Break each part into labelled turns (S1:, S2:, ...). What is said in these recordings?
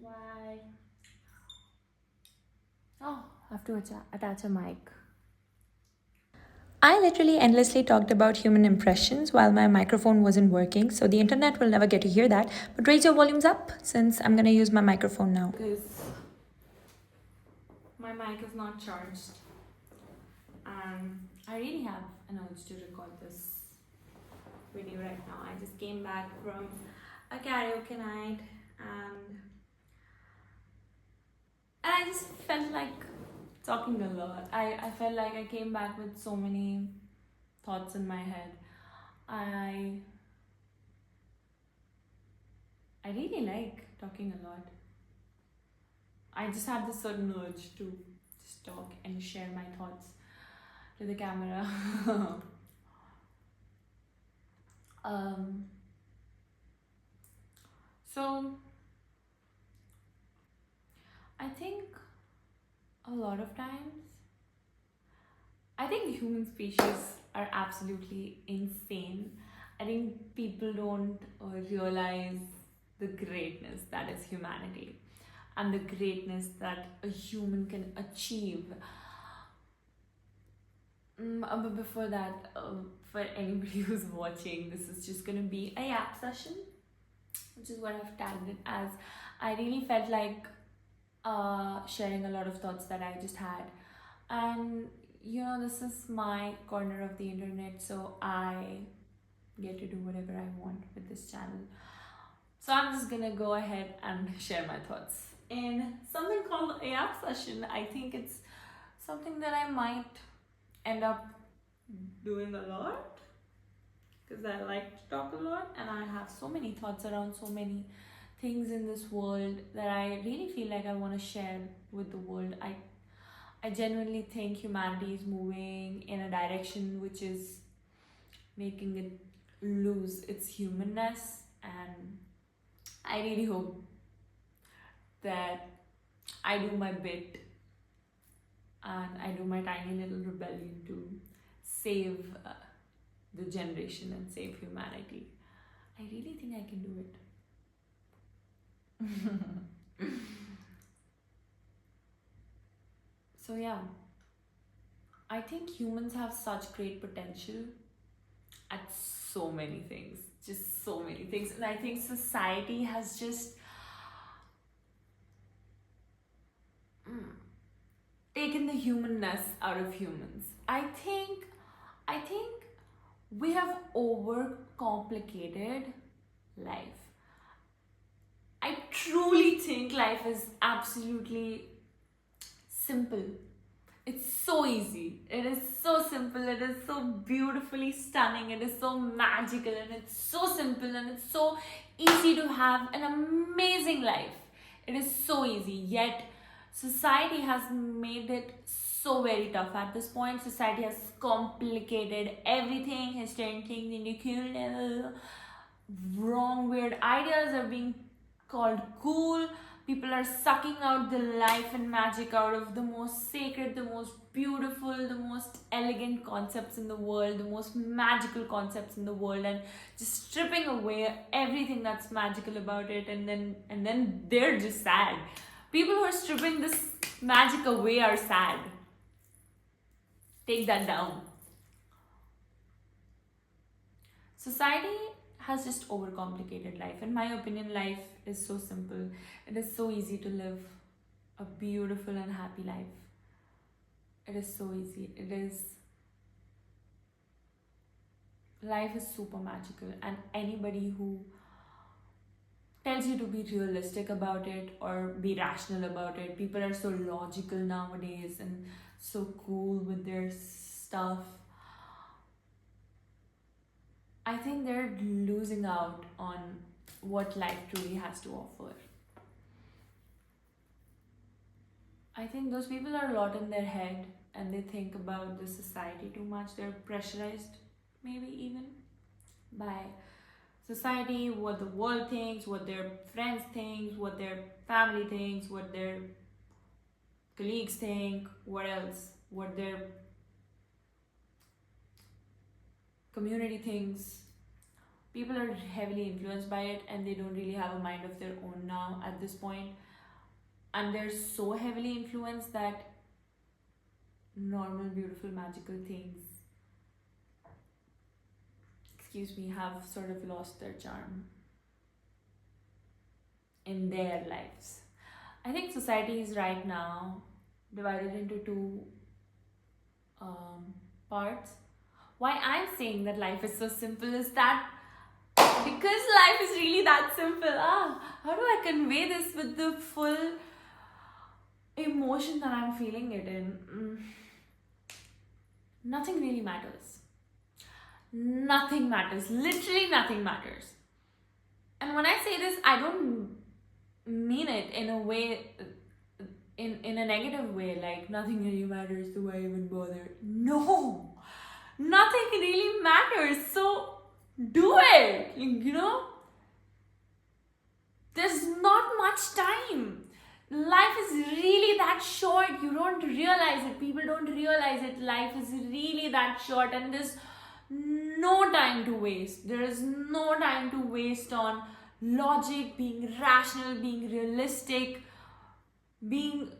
S1: Why? Oh, I have to attach a mic. I literally endlessly talked about human impressions while my microphone wasn't working, so the internet will never get to hear that. But raise your volumes up since I'm gonna use my microphone now. Because my mic is not charged. I really have an urge to record this video right now. I just came back from a karaoke night and I just felt like talking a lot. I felt like I came back with so many thoughts in my head. I really like talking a lot. I just have this certain urge to just talk and share my thoughts to the camera. So I think a lot of times, I think the human species are absolutely insane. I think people don't realize the greatness that is humanity and the greatness that a human can achieve. But before that, for anybody who's watching, this is just gonna be a Yap session, which is what I've tagged it as. I really felt like sharing a lot of thoughts that I just had, and this is my corner of the internet, so I get to do whatever I want with this channel. So I'm just gonna go ahead and share my thoughts in something called a Yap session. I think it's something that I might end up doing a lot because I like to talk a lot and I have so many thoughts around so many things in this world that I really feel like I want to share with the world. I genuinely think humanity is moving in a direction which is making it lose its humanness, and I really hope that I do my bit and I do my tiny little rebellion to save the generation and save humanity. I really think I can do it. So yeah, I think humans have such great potential at so many things, just so many things. And I think society has just taken the humanness out of humans. I think we have overcomplicated life. I truly think life is absolutely simple. It's so easy. It is so simple. It is so beautifully stunning. It is so magical, and it's so simple, and it's so easy to have an amazing life. It is so easy. Yet society has made it so very tough at this point. Society has complicated everything, has turned things into cool, wrong, weird ideas are being called cool. People are sucking out the life and magic out of the most sacred, the most beautiful, the most elegant concepts in the world, the most magical concepts in the world, and just stripping away everything that's magical about it. And then they're just sad. People who are stripping this magic away are sad. Take that down. Society has just overcomplicated life. In my opinion, life is so simple. It is so easy to live a beautiful and happy life. It is so easy. Life is super magical, and anybody who tells you to be realistic about it or be rational about it, people are so logical nowadays and so cool with their stuff. I think they're losing out on what life truly has to offer. I think those people are a lot in their head and they think about the society too much. They're pressurized, maybe even by society, what the world thinks, what their friends think, what their family thinks, what their colleagues think, what else, what their community thinks. people are heavily influenced by it, and they don't really have a mind of their own now at this point, and they're so heavily influenced that normal, beautiful, magical things, excuse me, have sort of lost their charm in their lives. I think society is right now divided into two parts. Why I'm saying that life is so simple is that because life is really that simple. How do I convey this with the full emotion that I'm feeling it in? Nothing really matters. Nothing matters. Literally nothing matters. And when I say this, I don't mean it in a way, in a negative way, like nothing really matters, so why even bother? No! Nothing really matters, so do it! There's not much time. Life is really that short. You don't realize it. People don't realize it. Life is really that short, and there's no time to waste. There is no time to waste on logic, being rational, being realistic, being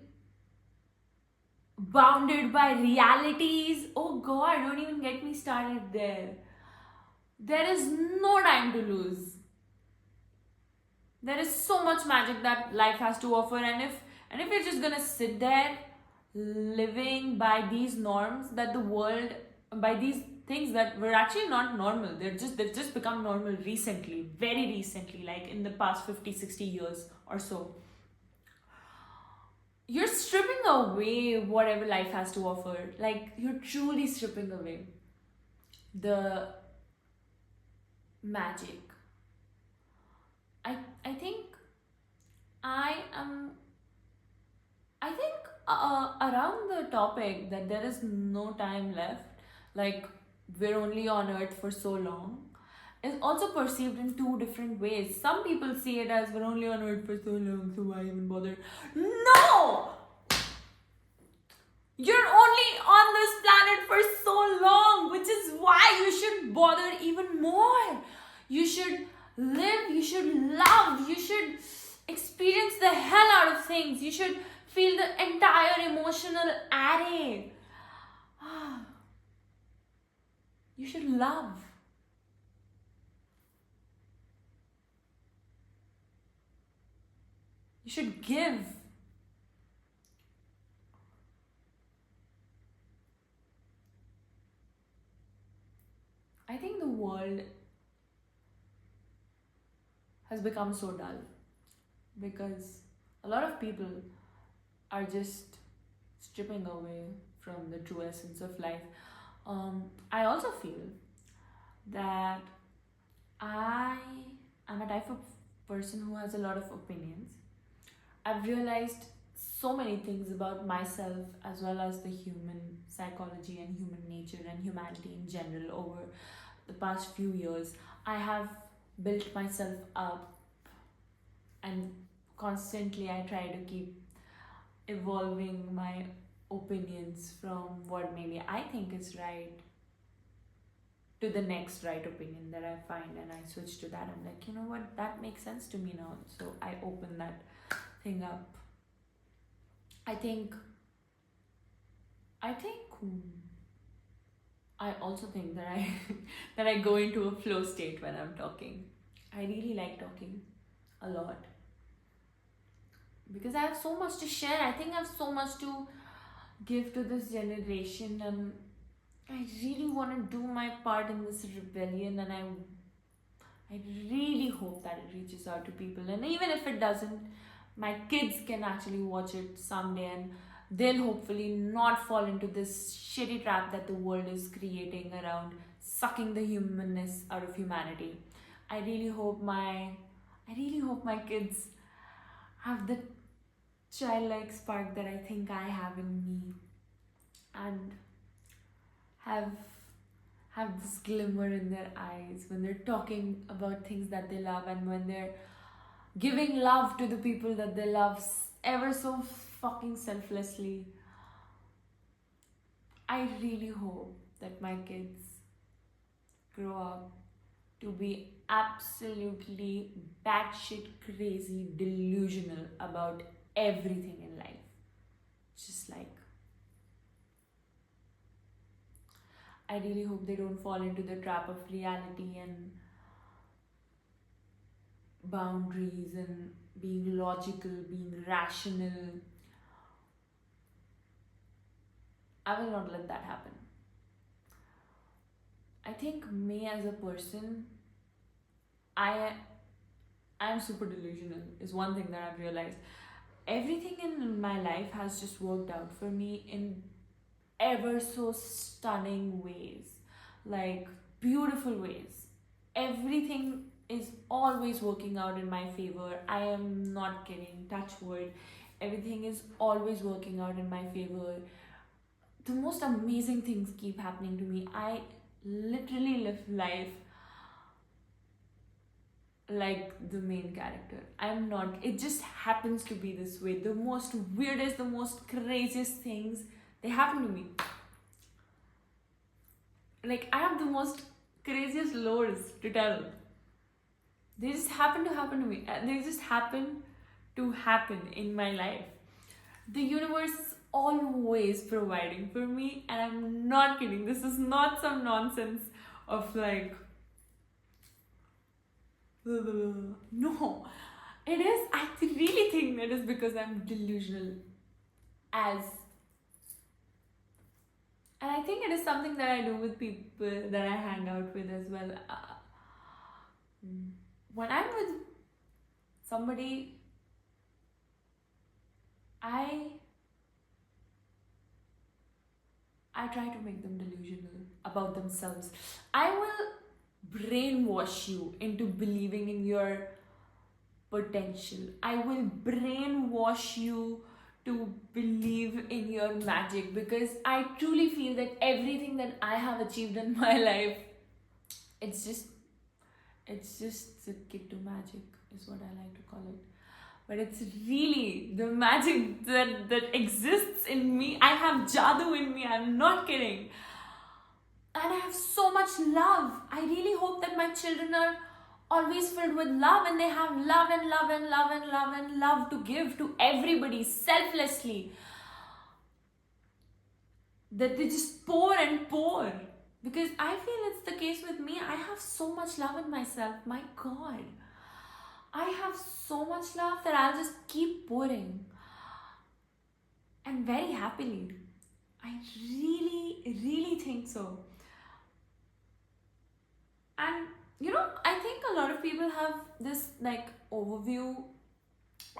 S1: bounded by realities. Oh God, don't even get me started there. There is no time to lose. There is so much magic that life has to offer, and if you're just gonna sit there living by these norms that the world, by these things that were actually not normal, they've just become normal recently, very recently, like in the past 50-60 years or so, you're stripping away whatever life has to offer. Like, you're truly stripping away the magic. I think around the topic that there is no time left, like we're only on earth for so long, is also perceived in two different ways. Some people see it as we're only on earth for so long, so why even bother? No! You're only on this planet for so long, which is why you should bother even more. You should live, you should love, you should experience the hell out of things. You should feel the entire emotional array. You should love. You should give. I think the world has become so dull because a lot of people are just stripping away from the true essence of life. I also feel that I am a type of person who has a lot of opinions. I've realized so many things about myself as well as the human psychology and human nature and humanity in general over the past few years. I have built myself up, and constantly I try to keep evolving my opinions from what maybe I think is right to the next right opinion that I find, and I switch to that. I'm like, you know what, that makes sense to me now, so I open that thing up. I think I also think that I that I go into a flow state when I'm talking. I really like talking a lot because I have so much to share. I think I have so much to give to this generation, and I really want to do my part in this rebellion, and I really hope that it reaches out to people. And even if it doesn't, my kids can actually watch it someday, and they'll hopefully not fall into this shitty trap that the world is creating around sucking the humanness out of humanity. I really hope my kids have the childlike spark that I think I have in me, and have this glimmer in their eyes when they're talking about things that they love, and when they're giving love to the people that they love ever so fucking selflessly. I really hope that my kids grow up to be absolutely batshit crazy delusional about everything in life. Just like, I really hope they don't fall into the trap of reality and boundaries and being logical, being rational. I will not let that happen. I think me as a person, I I'm super delusional is one thing that I've realized. Everything in my life has just worked out for me in ever so stunning ways, like beautiful ways. Everything is always working out in my favor. I am not kidding, touch wood. Everything is always working out in my favor. The most amazing things keep happening to me. I literally live life like the main character. I'm not, it just happens to be this way. The most weirdest, the most craziest things, they happen to me. Like, I have the most craziest lores to tell. They just happen to happen to me. They just happen to happen in my life. The universe is always providing for me, and I'm not kidding. This is not some nonsense of like, no, it is. I really think that is because I'm delusional. As And I think it is something that I do with people that I hang out with as well. When I'm with somebody, I try to make them delusional about themselves. I will brainwash you into believing in your potential. I will brainwash you to believe in your magic, because I truly feel that everything that I have achieved in my life, it's just the kid to magic is what I like to call it. But it's really the magic that exists in me. I have jadoo in me, I'm not kidding. And I have so much love. I really hope that my children are always filled with love, and they have love and love and love and love and love to give to everybody selflessly. That they just pour and pour. Because I feel it's the case with me. I have so much love in myself. My God. I have so much love that I'll just keep pouring. And very happily. I really, really think so. And I think a lot of people have this like overview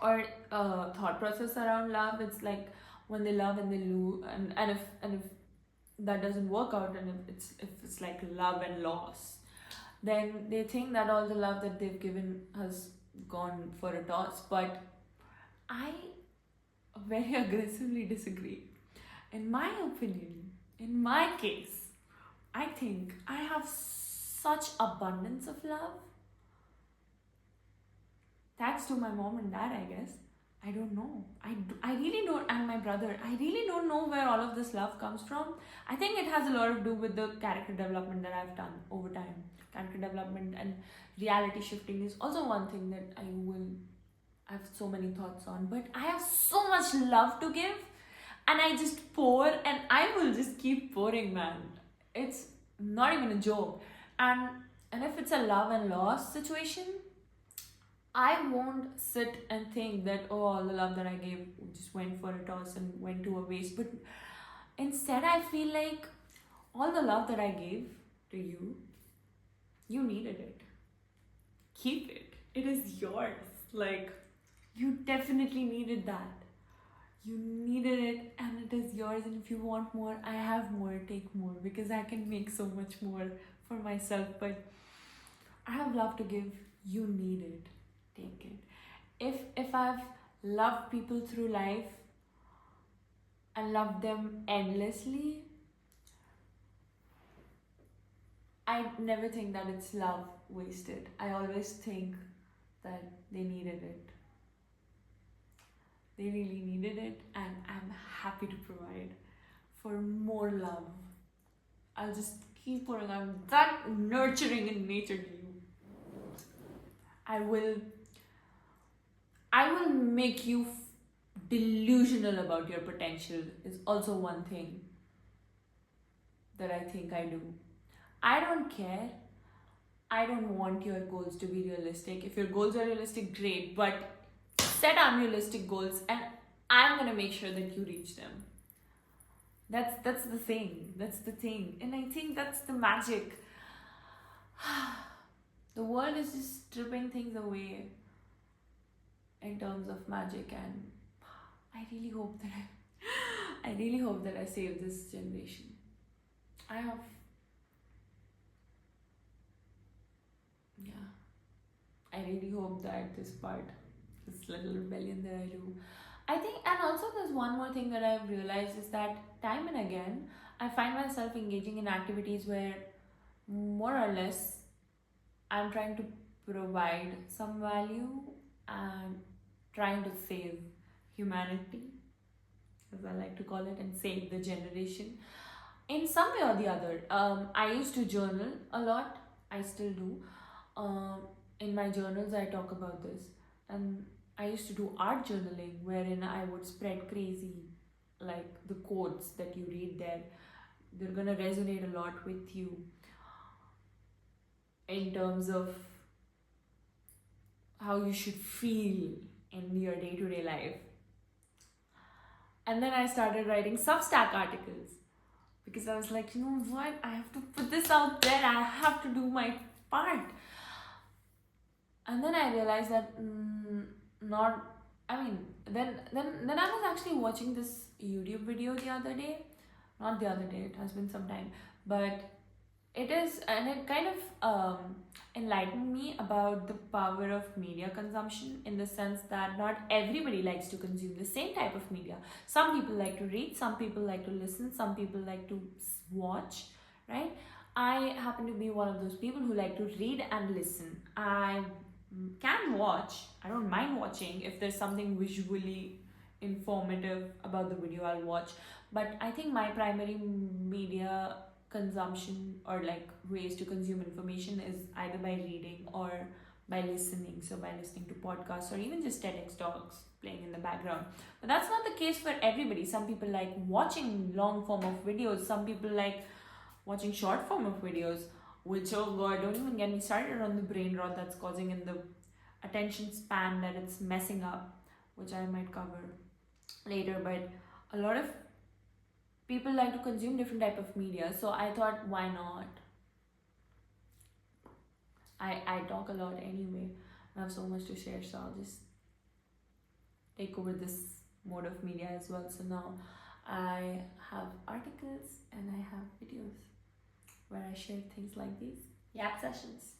S1: or thought process around love. It's like when they love and they lose, and if that doesn't work out, and if it's like love and loss, then they think that all the love that they've given has gone for a toss. But I very aggressively disagree. In my opinion, in my case, I think I have such abundance of love. Thanks to my mom and dad, I guess. I don't know. I really don't, and my brother, I really don't know where all of this love comes from. I think it has a lot to do with the character development that I've done over time. Character development and reality shifting is also one thing that I have so many thoughts on. But I have so much love to give, and I just pour, and I will just keep pouring, man. It's not even a joke. And if it's a love and loss situation, I won't sit and think that, oh, all the love that I gave just went for a toss and went to a waste. But instead, I feel like all the love that I gave to you, you needed it. Keep it. It is yours. Like, you definitely needed that. You needed it, and it is yours. And if you want more, I have more. Take more, because I can make so much more for myself. But I have love to give. You need it. Take it. If I've loved people through life and loved them endlessly, I never think that it's love wasted. I always think that they needed it. They really needed it, and I'm happy to provide for more love. I'll just keep putting. I'm that nurturing in nature to you. I will make you delusional about your potential is also one thing that I think I do. I don't care. I don't want your goals to be realistic. If your goals are realistic, great, but set unrealistic goals and I'm gonna make sure that you reach them. That's the thing. That's the thing. And I think that's the magic. The world is just stripping things away in terms of magic, and I really hope that I really hope that I save this generation. I have, yeah, I really hope that this little rebellion that I do. I think, and also there's one more thing that I've realized is that time and again, I find myself engaging in activities where more or less I'm trying to provide some value and trying to save humanity, as I like to call it, and save the generation in some way or the other. I used to journal a lot. I still do. In my journals, I talk about this, and I used to do art journaling, wherein I would spread crazy, like the quotes that you read there. They're gonna resonate a lot with you in terms of how you should feel in your day-to-day life. And then I started writing Substack articles because I was like, you know what, I have to put this out there, I have to do my part. And then I realized that not, I mean, then I was actually watching this YouTube video the other day, not the other day, it has been some time, but it is, and it kind of enlightened me about the power of media consumption, in the sense that not everybody likes to consume the same type of media. Some people like to read, some people like to listen, some people like to watch, right? I happen to be one of those people who like to read and listen. I can watch, I don't mind watching. If there's something visually informative about the video, I'll watch. But I think my primary media consumption, or like ways to consume information, is either by reading or by listening. So by listening to podcasts or even just TEDx talks playing in the background. But that's not the case for everybody. Some people like watching long form of videos, some people like watching short form of videos, which, oh god, don't even get me started on the brain rot that's causing in the attention span, that it's messing up, which I might cover later. But a lot of people like to consume different type of media, so I thought, why not? I talk a lot anyway. I have so much to share, so I'll just take over this mode of media as well. So now I have articles and I have videos where I share things like these Yap Sessions.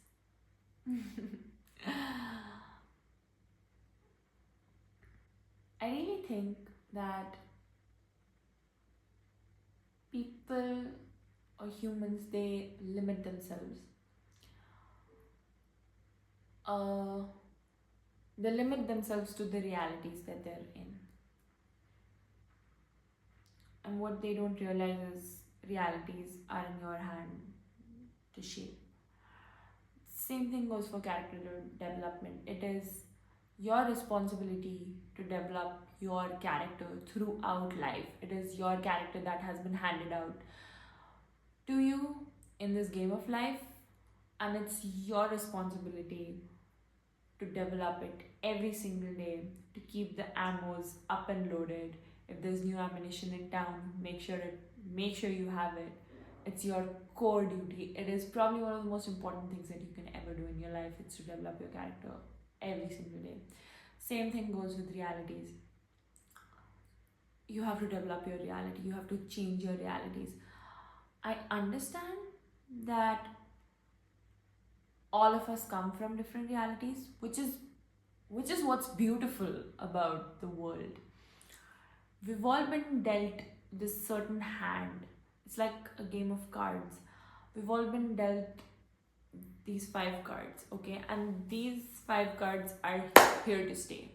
S1: I really think that people or humans, they limit themselves. They limit themselves to the realities that they're in. And what they don't realize is realities are in your hand to shape. Same thing goes for character development. It is your responsibility to develop your character throughout life. It is your character that has been handed out to you in this game of life, and it's your responsibility to develop it every single day, to keep the ammos up and loaded. If there's new ammunition in town, make sure you have it. It's your core duty. It is probably one of the most important things that you can ever do in your life. It's to develop your character every single day. Same thing goes with realities. You have to develop your reality. You have to change your realities. I understand that all of us come from different realities, which is what's beautiful about the world. We've all been dealt this certain hand. It's like a game of cards. We've all been dealt these 5 cards, okay? And these 5 cards are here to stay.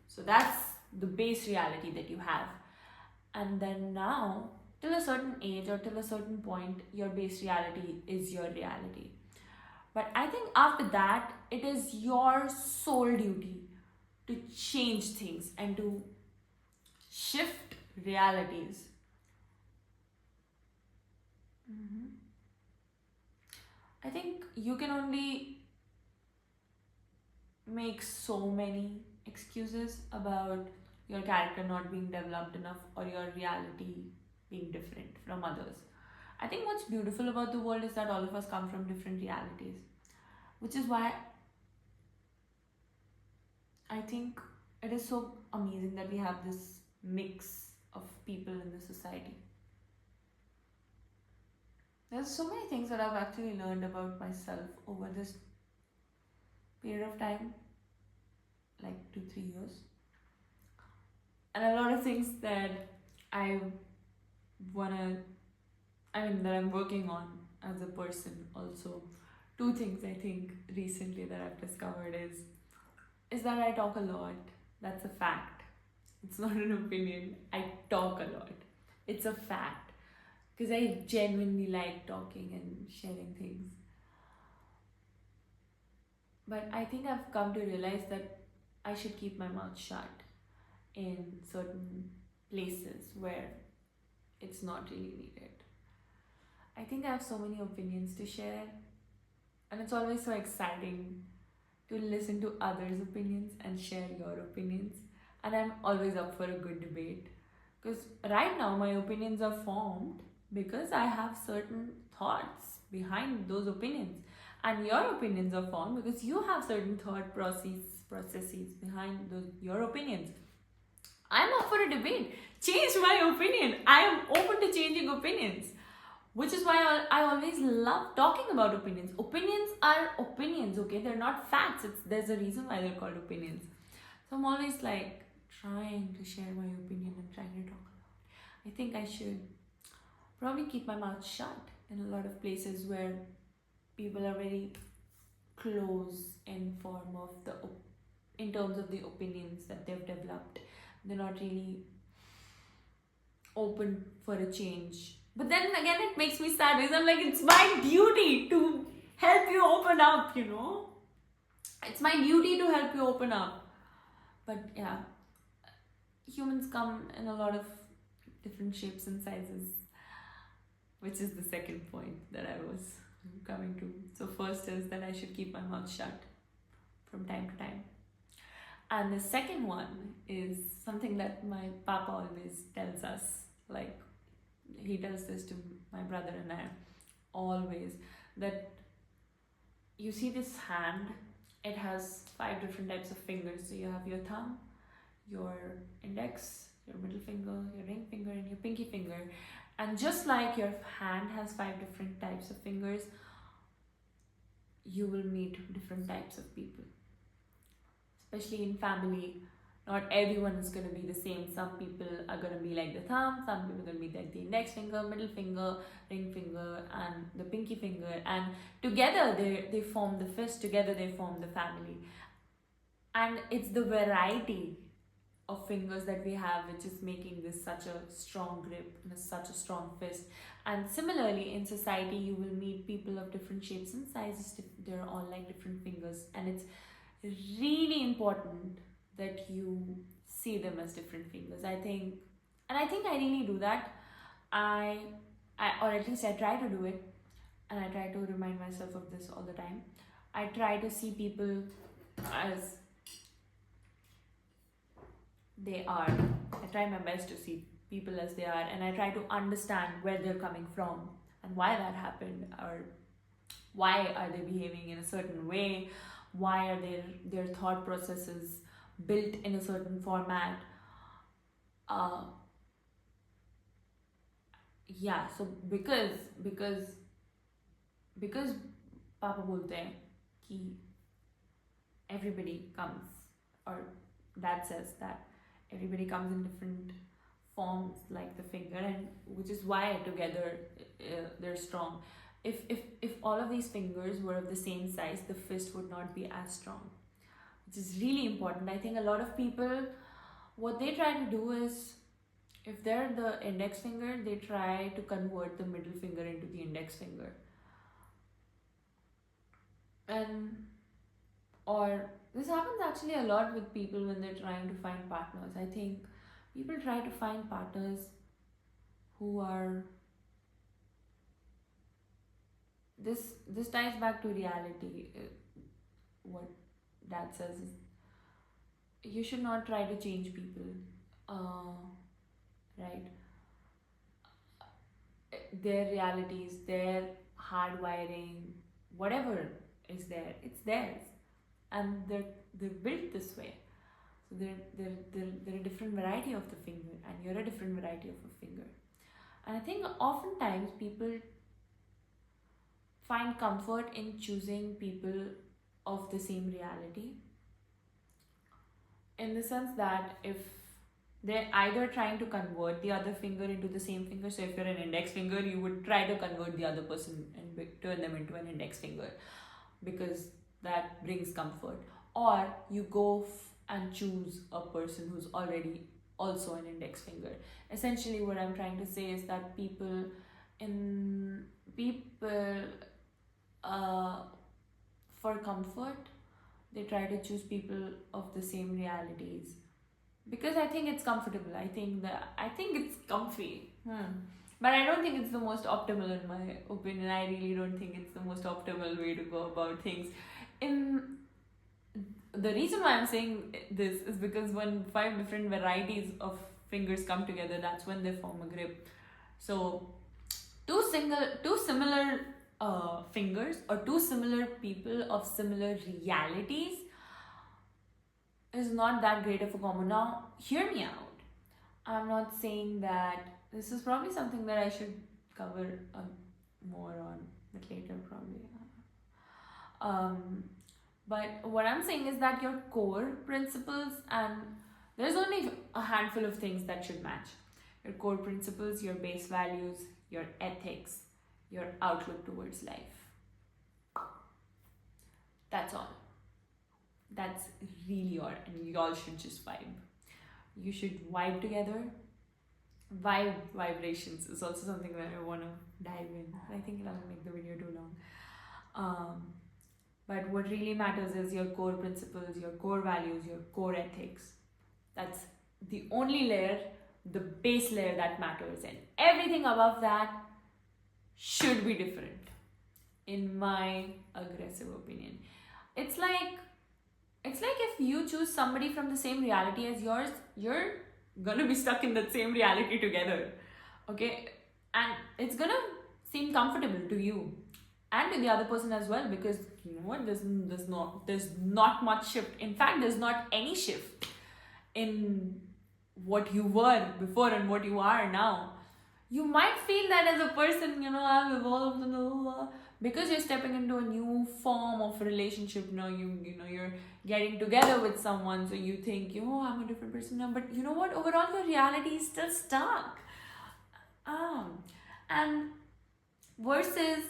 S1: So that's the base reality that you have. And then now till a certain age or till a certain point, your base reality is your reality. But I think after that, it is your sole duty to change things and to shift realities. Mhm. I think you can only make so many excuses about your character not being developed enough or your reality being different from others. I think what's beautiful about the world is that all of us come from different realities, which is why I think it is so amazing that we have this mix of people in the society. There's so many things that I've actually learned about myself over this period of time, like 2-3 years, and a lot of things that I wanna, that I'm working on as a person also. Two things I think recently that I've discovered is that I talk a lot. That's a fact. It's not an opinion. I talk a lot. It's a fact. Because I genuinely like talking and sharing things. But I think I've come to realize that I should keep my mouth shut in certain places where it's not really needed. I think I have so many opinions to share, and it's always so exciting to listen to others' opinions and share your opinions. And I'm always up for a good debate because right now my opinions are formed because I have certain thoughts behind those opinions, and your opinions are formed because you have certain thought processes behind your opinions. I'm up for a debate. Change my opinion. I am open to changing opinions, which is why I always love talking about opinions. Opinions are opinions, okay? They're not facts. There's a reason why they're called opinions. So I'm always like trying to share my opinion and trying to talk about. I think I should probably keep my mouth shut in a lot of places where people are very close in form of in terms of the opinions that they've developed. They're not really open for a change. But then again, it makes me sad because I'm like, it's my duty to help you open up, It's my duty to help you open up. But yeah, humans come in a lot of different shapes and sizes, which is the second point that I was coming to. So first is that I should keep my mouth shut from time to time. And the second one is something that my papa always tells us, like he tells this to my brother and I always, that you see this hand, it has 5 different types of fingers. So you have your thumb, your index, your middle finger, your ring finger, and your pinky finger. And just like your hand has 5 different types of fingers, you will meet different types of people. Especially in family, not everyone is going to be the same. Some people are going to be like the thumb, some people are going to be like the index finger, middle finger, ring finger, and the pinky finger. And together they form the fist, together they form the family. And it's the variety of fingers that we have which is making this such a strong grip and such a strong fist. And similarly in society, you will meet people of different shapes and sizes. They're all like different fingers, and it's really important that you see them as different fingers. I think I really do that. I or at least I try to do it, and I try to remind myself of this all the time. I try to see people as they are. I try my best to see people as they are, and I try to understand where they're coming from and why that happened, or why are they behaving in a certain way, why are their thought processes built in a certain format. So because पापा बोलते हैं कि everybody comes, or dad says that everybody comes in different forms like the finger, and which is why together they're strong. If all of these fingers were of the same size, the fist would not be as strong, which is really important. I think a lot of people, what they try to do is if they're the index finger, they try to convert the middle finger into the index finger. And or this happens actually a lot with people when they're trying to find partners. I think people try to find partners who are this ties back to reality. What dad says is you should not try to change people, right? Their realities, their hardwiring, whatever is there, it's theirs, and they're built this way. So they're a different variety of the finger, and you're a different variety of a finger. And I think oftentimes people find comfort in choosing people of the same reality, in the sense that if they're either trying to convert the other finger into the same finger, so if you're an index finger, you would try to convert the other person and turn them into an index finger because that brings comfort, or you go and choose a person who's already also an index finger. Essentially what I'm trying to say is that people for comfort, they try to choose people of the same realities because I think it's comfortable. I think it's comfy. But I don't think it's the most optimal, in my opinion. I really don't think it's the most optimal way to go about things. The reason why I'm saying this is because when 5 different varieties of fingers come together, that's when they form a grip. So two similar fingers or two similar people of similar realities is not that great of a combo. Now, hear me out. I'm not saying that this is probably something that I should cover more on, but later probably. But what I'm saying is that your core principles, and there's only a handful of things that should match. Your core principles, your base values, your ethics, your outlook towards life. That's all. That's really all, and you all should just vibe. You should vibe together. Vibrations is also something that I want to dive in. I think it'll make the video too long. But what really matters is your core principles, your core values, your core ethics. That's the only layer, the base layer that matters, and everything above that should be different, in my aggressive opinion. It's like if you choose somebody from the same reality as yours, you're gonna be stuck in that same reality together, okay? And it's gonna seem comfortable to you and to the other person as well, because you know what, there's not much shift. In fact, there's not any shift in what you were before and what you are now. You might feel that as a person, I've evolved and because you're stepping into a new form of relationship now. You're getting together with someone, so you think, I'm a different person now. But you know what? Overall, your reality is still stuck. And versus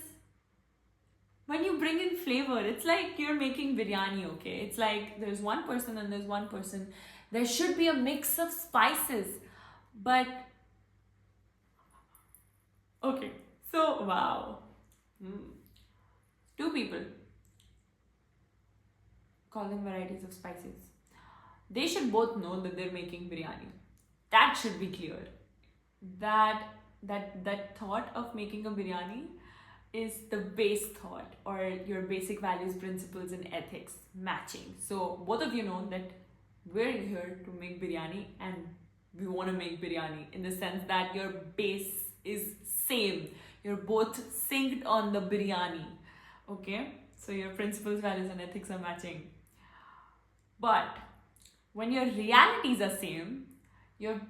S1: when you bring in flavor, it's like you're making biryani, okay? It's like there's one person and there's one person. There should be a mix of spices, but okay, so wow. 2 people, call them varieties of spices. They should both know that they're making biryani. That should be clear. That thought of making a biryani is the base thought, or your basic values, principles, and ethics matching. So both of you know that we're here to make biryani, and we want to make biryani in the sense that your base is same. You're both synced on the biryani. Okay? So your principles, values, and ethics are matching. But when your realities are same, your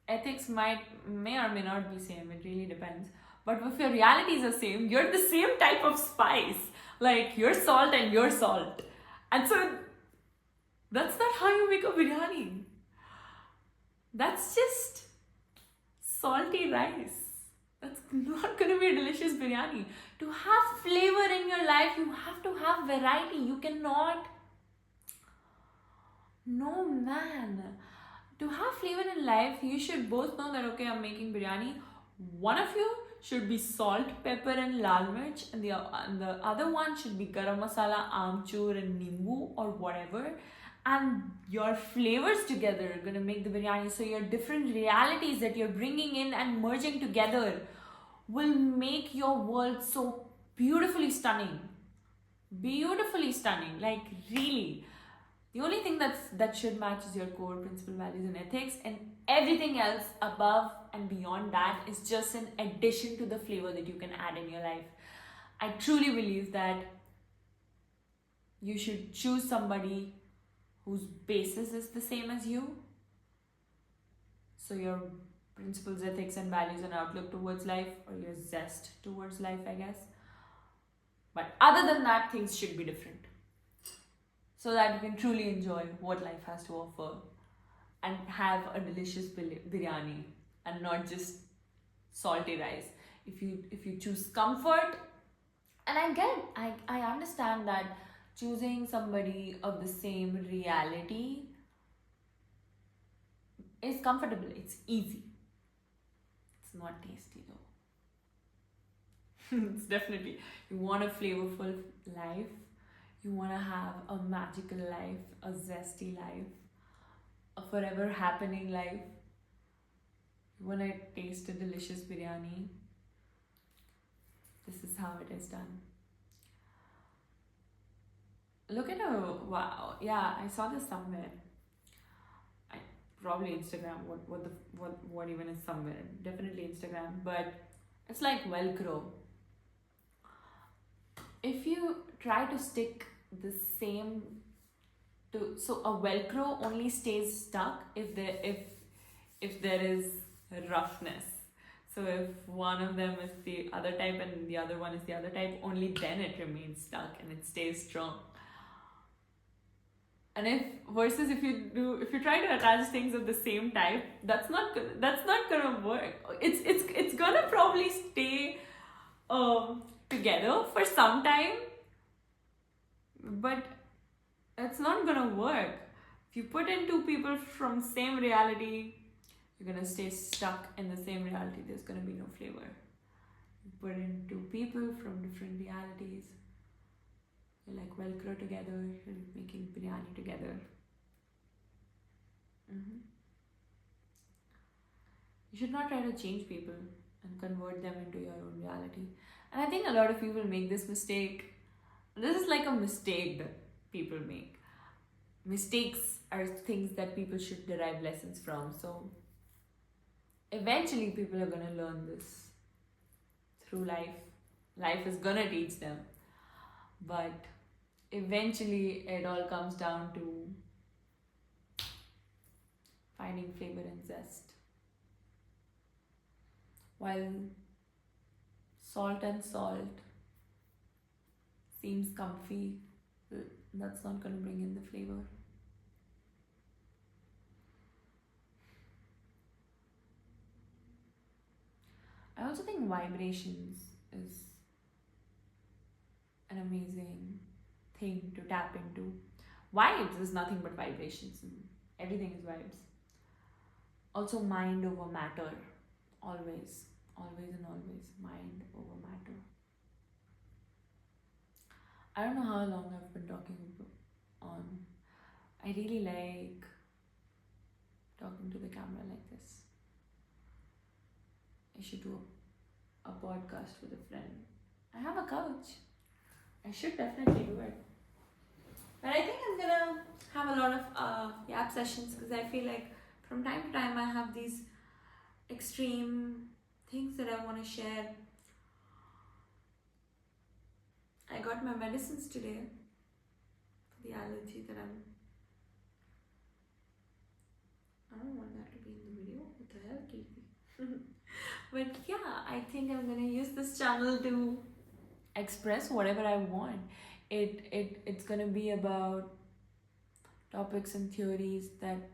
S1: ethics may or may not be same. It really depends. But if your realities are same, you're the same type of spice. Like you're salt and you're salt. And so that's not how you make a biryani. That's just salty rice. That's not going to be a delicious biryani. To have flavor in your life, you have to have variety. You cannot... No, man. To have flavor in life, you should both know that, okay, I'm making biryani. One of you should be salt, pepper, and lal mirch, and the other one should be garam masala, amchur, and nimbu, or whatever. And your flavors together are gonna make the biryani. So your different realities that you're bringing in and merging together will make your world so beautifully stunning. Beautifully stunning, like really. The only thing that should match is your core principle, values, and ethics, and everything else above and beyond that is just an addition to the flavor that you can add in your life. I truly believe that you should choose somebody whose basis is the same as you. So your principles, ethics, and values and outlook towards life, or your zest towards life, I guess. But other than that, things should be different, so that you can truly enjoy what life has to offer and have a delicious biryani and not just salty rice. If you choose comfort, and I understand that choosing somebody of the same reality is comfortable, it's easy. It's not tasty though. It's definitely, you want a flavorful life, you want to have a magical life, a zesty life, a forever happening life. You want to taste a delicious biryani. This is how it is done. Look at her. Wow. Yeah, I saw this somewhere. Probably Instagram. What even is somewhere? Definitely Instagram. But it's like Velcro. If you try to stick the same so a Velcro only stays stuck if there is roughness. So if one of them is the other type and the other one is the other type, only then it remains stuck and it stays strong. And if you try to attach things of the same type, that's not gonna work. It's gonna probably stay together for some time, but it's not gonna work. If you put in two people from same reality, you're gonna stay stuck in the same reality. There's gonna be no flavor. You put in two people from different realities, you're like Velcro together, you're making biryani together. You should not try to change people and convert them into your own reality. And I think a lot of people make this mistake. This is like a mistake that people make. Mistakes are things that people should derive lessons from. So eventually people are going to learn this through life. Life is going to teach them. But eventually it all comes down to finding flavor and zest. While salt seems comfy, that's not going to bring in the flavor. I also think vibrations is an amazing thing to tap into. Vibes is nothing but vibrations, and everything is vibes. Also, mind over matter. Always and always, mind over matter. I don't know how long I've been talking on. I really like talking to the camera like this. I should do a podcast with a friend. I have a couch. I should definitely do it. But I think I'm gonna have a lot of Yap sessions, because I feel like from time to time I have these extreme things that I want to share. I got my medicines today for the allergy that I don't want that to be in the video. What the hell, Katie? But yeah, I think I'm gonna use this channel to express whatever I want. It's gonna be about topics and theories, that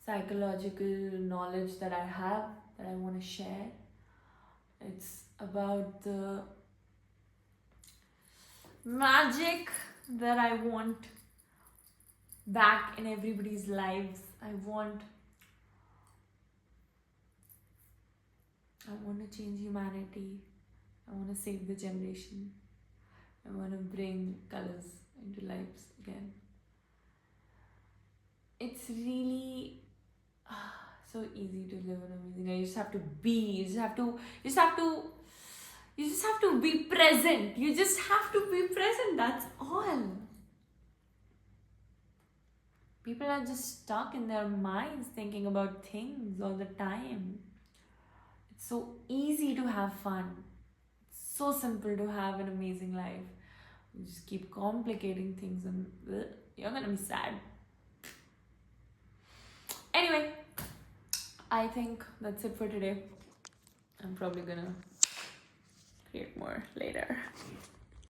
S1: psychological knowledge that I have, that I want to share. It's about the magic that I want back in everybody's lives. I want I want to change humanity. I want to save the generation. I want to bring colors into lives again. It's really so easy to live an amazing life. You just have to be. You just have to be present. You just have to be present. That's all. People are just stuck in their minds thinking about things all the time. It's so easy to have fun. It's so simple to have an amazing life. You just keep complicating things and you're gonna be sad. Anyway, I think that's it for today. I'm probably gonna create more later.